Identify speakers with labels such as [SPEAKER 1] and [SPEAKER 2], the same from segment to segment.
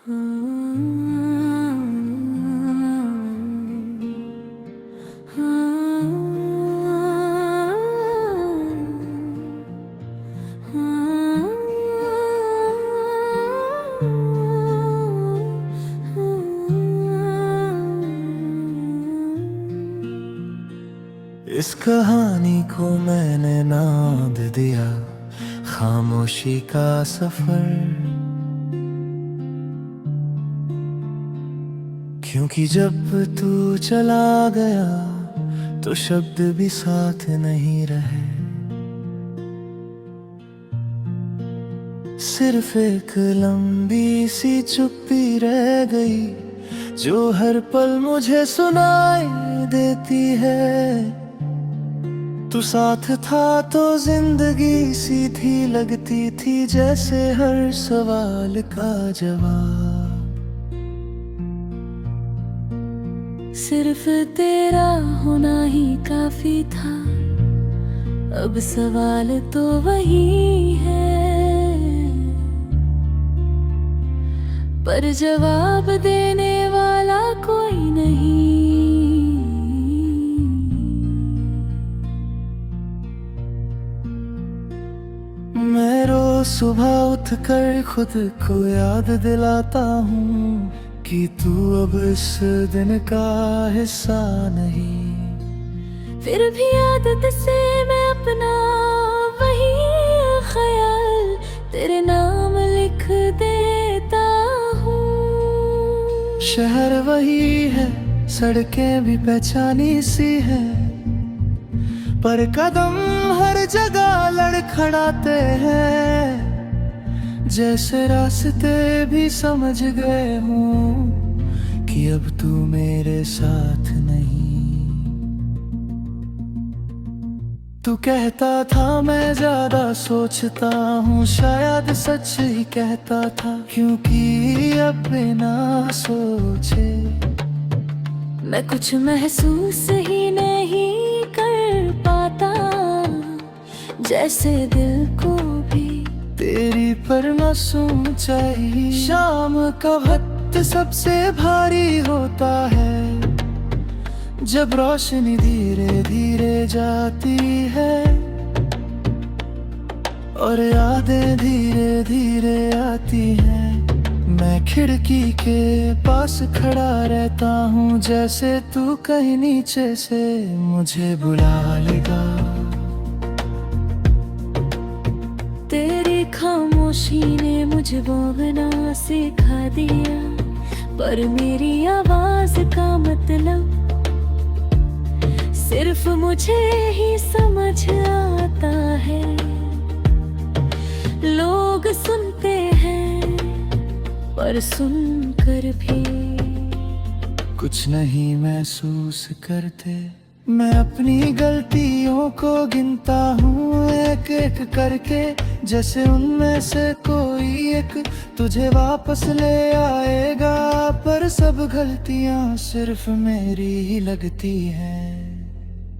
[SPEAKER 1] इस कहानी को मैंने नाम दिया खामोशी का सफर, क्योंकि जब तू चला गया तो शब्द भी साथ नहीं रहे। सिर्फ एक लंबी सी चुप्पी रह गई जो हर पल मुझे सुनाई देती है। तू साथ था तो जिंदगी सीधी लगती थी, जैसे हर सवाल का जवाब
[SPEAKER 2] सिर्फ तेरा होना ही काफी था। अब सवाल तो वही है, पर जवाब देने वाला कोई नहीं।
[SPEAKER 1] मैं रोज सुबह उठकर खुद को याद दिलाता हूँ कि तू अब इस दिन का हिस्सा नहीं।
[SPEAKER 2] फिर भी आदत से मैं अपना वही ख्याल तेरे नाम लिख देता हूँ।
[SPEAKER 1] शहर वही है, सड़कें भी पहचानी सी है, पर कदम हर जगह लड़खड़ाते हैं। जैसे रास्ते भी समझ गए हूँ कि अब तू मेरे साथ नहीं। तू कहता था मैं ज्यादा सोचता हूँ, शायद सच ही कहता था, क्योंकि अब बिना सोचे
[SPEAKER 2] मैं कुछ महसूस ही नहीं कर पाता। जैसे दिल को भी
[SPEAKER 1] तेरी पर नसूं चाहिए। शाम का वक्त सबसे भारी होता है, जब रोशनी धीरे धीरे जाती है और यादें धीरे धीरे आती हैं। मैं खिड़की के पास खड़ा रहता हूँ, जैसे तू कहीं नीचे से मुझे बुला लेगा।
[SPEAKER 2] तेरी खामोशी ने मुझे बोलना सिखा दिया, पर मेरी आवाज का मतलब सिर्फ मुझे ही समझ आता है। लोग सुनते हैं पर सुनकर भी
[SPEAKER 1] कुछ नहीं महसूस करते। मैं अपनी गलतियों को गिनता हूँ एक एक करके, जैसे उनमें से कोई एक तुझे वापस ले आएगा। पर सब गलतियाँ सिर्फ मेरी ही लगती हैं।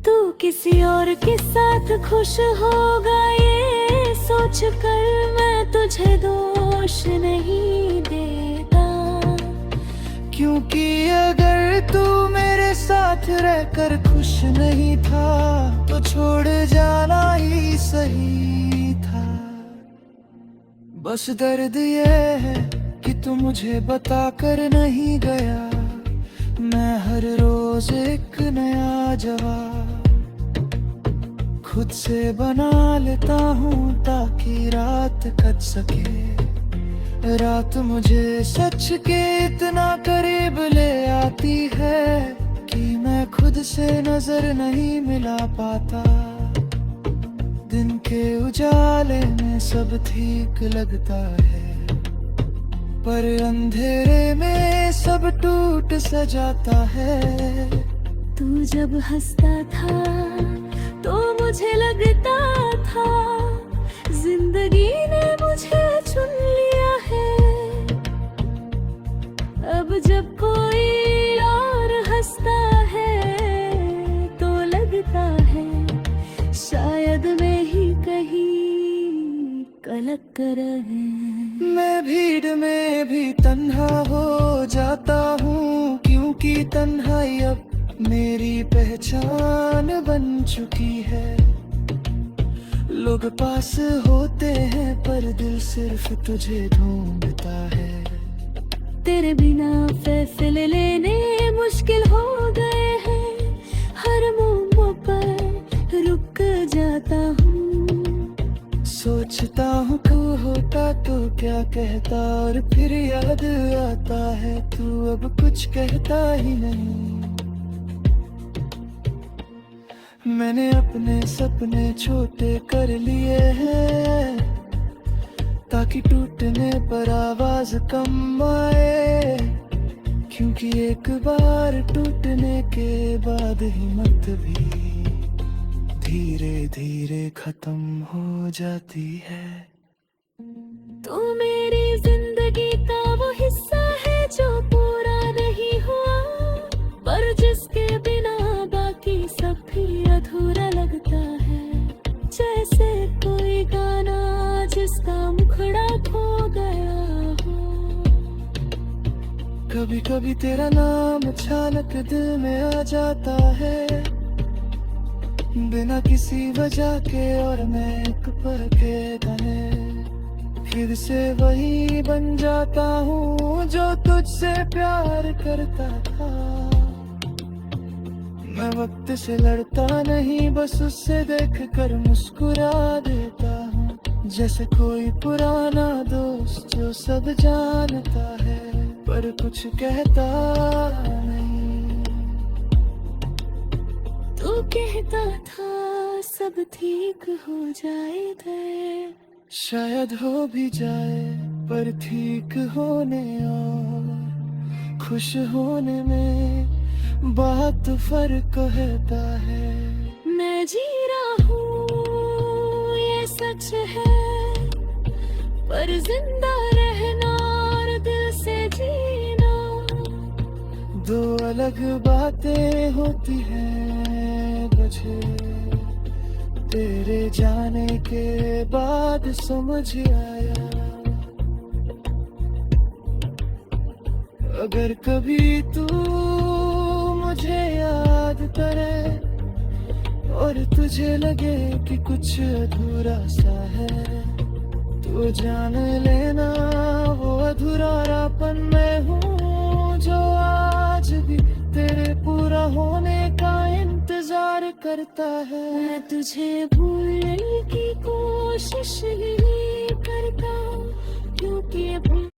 [SPEAKER 2] तू किसी और के साथ खुश होगा ये सोच कर मैं तुझे दोष नहीं देता,
[SPEAKER 1] क्योंकि अगर तू मेरे साथ रहकर खुश नहीं था तो छोड़ जाना ही सही था। बस दर्द ये है कि तू मुझे बता कर नहीं गया। मैं हर रोज एक नया जवाब खुद से बना लेता हूँ, ताकि रात कट सके। रात मुझे सच के इतना करीब ले आती है कि मैं खुद से नजर नहीं मिला पाता। दिन के उजाले में सब ठीक लगता है, पर अंधेरे में सब टूट सा जाता है।
[SPEAKER 2] तू जब हंसता था तो मुझे लगता था जिंदगी ने मुझे चुन लिया है। अब जब कोई और हंसता है तो लगता है शायद मैं ही कहीं कलक कर रहे।
[SPEAKER 1] मैं भीड़ में में भी तन्हा हो जाता हूँ, क्योंकि तन्हाई अब मेरी पहचान बन चुकी है। लोग पास होते हैं पर दिल सिर्फ तुझे ढूंढता है।
[SPEAKER 2] तेरे बिना फैसले लेने मुश्किल हो गए हैं, हर मोड़ पर रुक जाता हूँ।
[SPEAKER 1] सोचता हूँ तू होता तो क्या कहता, और फिर याद आता है तू अब कुछ कहता ही नहीं। मैंने अपने सपने छोटे कर लिए हैं, ताकि टूटने पर आवाज कम आए, क्योंकि एक बार टूटने के बाद हिम्मत भी धीरे धीरे खत्म हो जाती है।
[SPEAKER 2] तू मेरी जिंदगी का वो हिस्सा है जो पूरा नहीं हुआ, पर जिसके बिना बाकी सब भी अधूरा लगता है। जैसे कोई गाना जिसका मुखड़ा खो गया हो।
[SPEAKER 1] कभी कभी तेरा नाम अचानक दिल में आ जाता है, बिना किसी वजह के, और मैं एक पल के गाने फिर से वही बन जाता हूँ जो तुझसे प्यार करता था। मैं वक्त से लड़ता नहीं, बस उससे देख कर मुस्कुरा देता हूँ, जैसे कोई पुराना दोस्त जो सब जानता है पर कुछ कहता नहीं।
[SPEAKER 2] तू कहता था सब ठीक हो जाएगा,
[SPEAKER 1] शायद हो भी जाए, पर ठीक होने और खुश होने में बहुत फर्क रहता है।
[SPEAKER 2] मैं जी रहा हूँ ये सच है, पर जिंदा रहना और दिल से जीना
[SPEAKER 1] दो अलग बातें होती हैं मुझे, तेरे जाने के बाद समझ आया। अगर कभी तू मुझे याद करे और तुझे लगे कि कुछ अधूरा सा है, तो जान लेना वो अधूरापन मैं हूँ, जो आज भी तेरे पूरा होने का इंतजार करता है।
[SPEAKER 2] मैं तुझे भूलने की कोशिश नहीं करता, क्योंकि